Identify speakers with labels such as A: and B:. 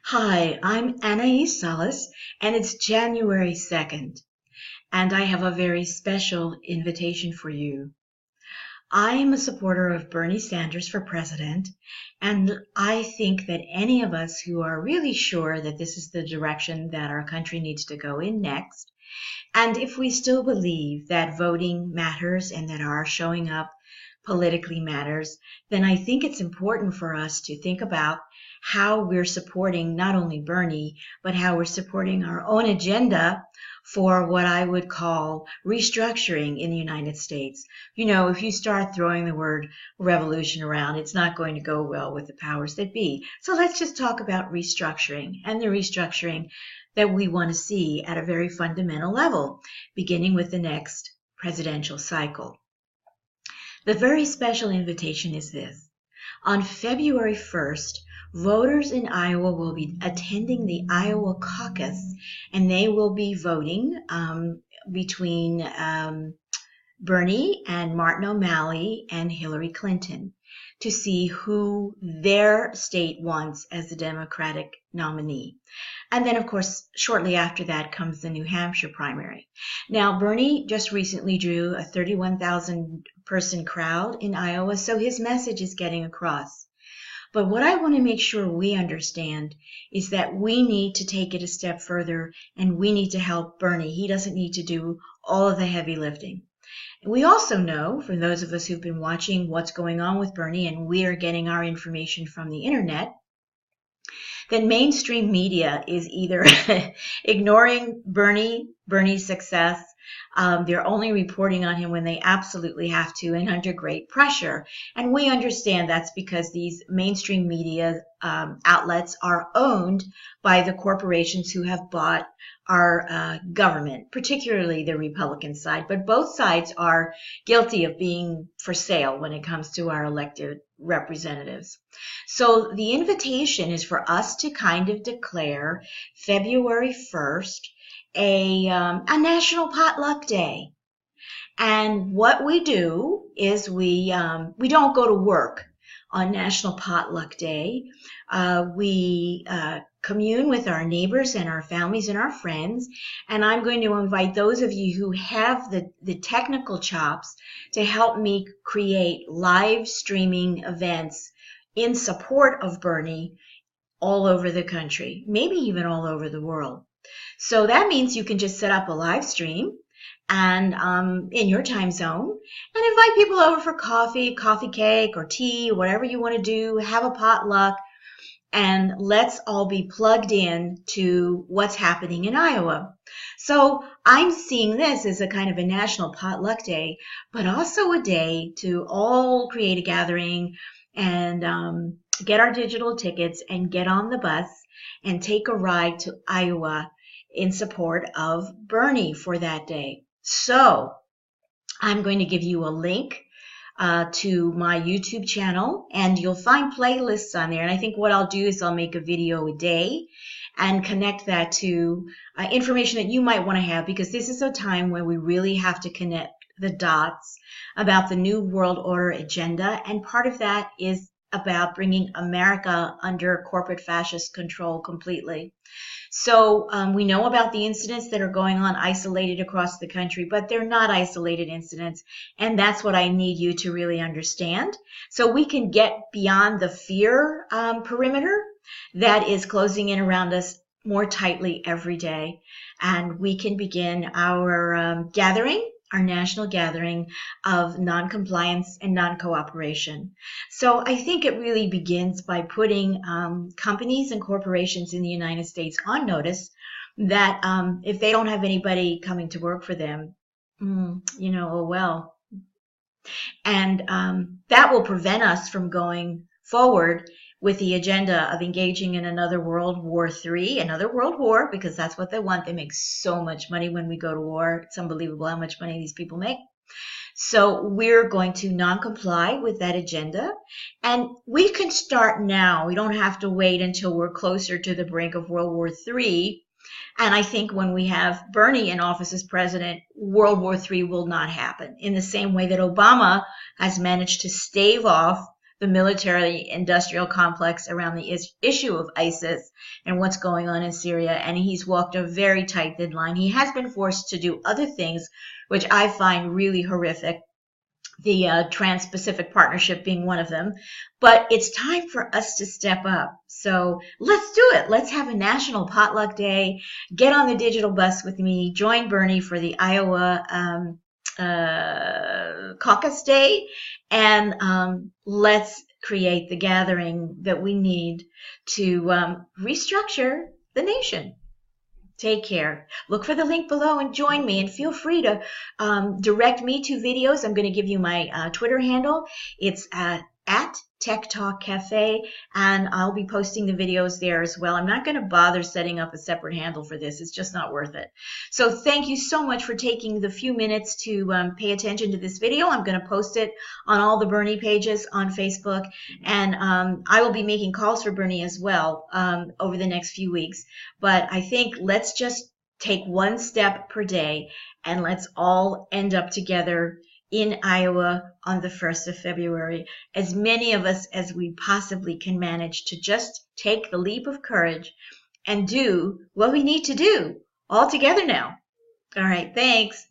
A: Hi, I'm Anais Salas, and it's January 2nd, and I have a very special invitation for you. I am a supporter of Bernie Sanders for president, and I think that any of us who are really sure that this is the direction that our country needs to go in next, and if we still believe that voting matters and that our showing up politically matters, then I think it's important for us to think about how we're supporting not only Bernie, but how we're supporting our own agenda for what I would call restructuring in the United States. You know, if you start throwing the word revolution around, it's not going to go well with the powers that be. So let's just talk about restructuring and the restructuring that we want to see at a very fundamental level, beginning with the next presidential cycle. The very special invitation is this. On February 1st, voters in Iowa will be attending the Iowa caucus, and they will be voting between Bernie and Martin O'Malley and Hillary Clinton to see who their state wants as the Democratic nominee. And then, of course, shortly after that comes the New Hampshire primary. Now, Bernie just recently drew a 31,000 person crowd in Iowa, so his message is getting across. But what I want to make sure we understand is that we need to take it a step further and we need to help Bernie. He doesn't need to do all of the heavy lifting. We also know, from those of us who've been watching what's going on with Bernie, and we are getting our information from the internet, that mainstream media is either ignoring Bernie's success. They're only reporting on him when they absolutely have to and under great pressure. And we understand that's because these mainstream media outlets are owned by the corporations who have bought our government, particularly the Republican side. But both sides are guilty of being for sale when it comes to our elected representatives. So the invitation is for us to kind of declare February 1st a national potluck day. And what we do is we don't go to work on National Potluck Day. We commune with our neighbors and our families and our friends. And I'm going to invite those of you who have the technical chops to help me create live streaming events in support of Bernie all over the country, maybe even all over the world. So that means you can just set up a live stream and in your time zone and invite people over for coffee cake or tea, whatever you want to do, have a potluck, and let's all be plugged in to what's happening in Iowa. So I'm seeing this as a kind of a national potluck day, but also a day to all create a gathering and get our digital tickets and get on the bus and take a ride to Iowa in support of Bernie for that day. So I'm going to give you a link to my YouTube channel, and you'll find playlists on there. And I think what I'll do is I'll make a video a day and connect that to information that you might want to have, because this is a time where we really have to connect the dots about the New World Order agenda. And part of that is about bringing America under corporate fascist control completely. So we know about the incidents that are going on isolated across the country, but they're not isolated incidents. And that's what I need you to really understand. So we can get beyond the fear perimeter that is closing in around us more tightly every day. And we can begin our gathering, our national gathering of non-compliance and non-cooperation. So I think it really begins by putting companies and corporations in the United States on notice that if they don't have anybody coming to work for them, oh well. And that will prevent us from going forward with the agenda of engaging in another World War III, another world war, because that's what they want. They make so much money when we go to war. It's unbelievable how much money these people make. So we're going to non-comply with that agenda. And we can start now. We don't have to wait until we're closer to the brink of World War III. And I think when we have Bernie in office as president, World War III will not happen, in the same way that Obama has managed to stave off the military-industrial complex around the issue of ISIS and what's going on in Syria, and he's walked a very tight deadline. He has been forced to do other things, which I find really horrific, the Trans-Pacific Partnership being one of them. But it's time for us to step up. So let's do it. Let's have a national potluck day. Get on the digital bus with me. Join Bernie for the Iowa caucus day, and let's create the gathering that we need to restructure the nation. Take care. Look for the link below and join me, and feel free to direct me to videos. I'm going to give you my Twitter handle. It's at Tech Talk Cafe, and I'll be posting the videos there as well. I'm not going to bother setting up a separate handle for this. It's just not worth it. So thank you so much for taking the few minutes to pay attention to this video. I'm going to post it on all the Bernie pages on Facebook, and I will be making calls for Bernie as well over the next few weeks. But I think let's just take one step per day, and let's all end up together in Iowa on the 1st of February. As many of us as we possibly can manage to just take the leap of courage and do what we need to do all together now. All right, thanks.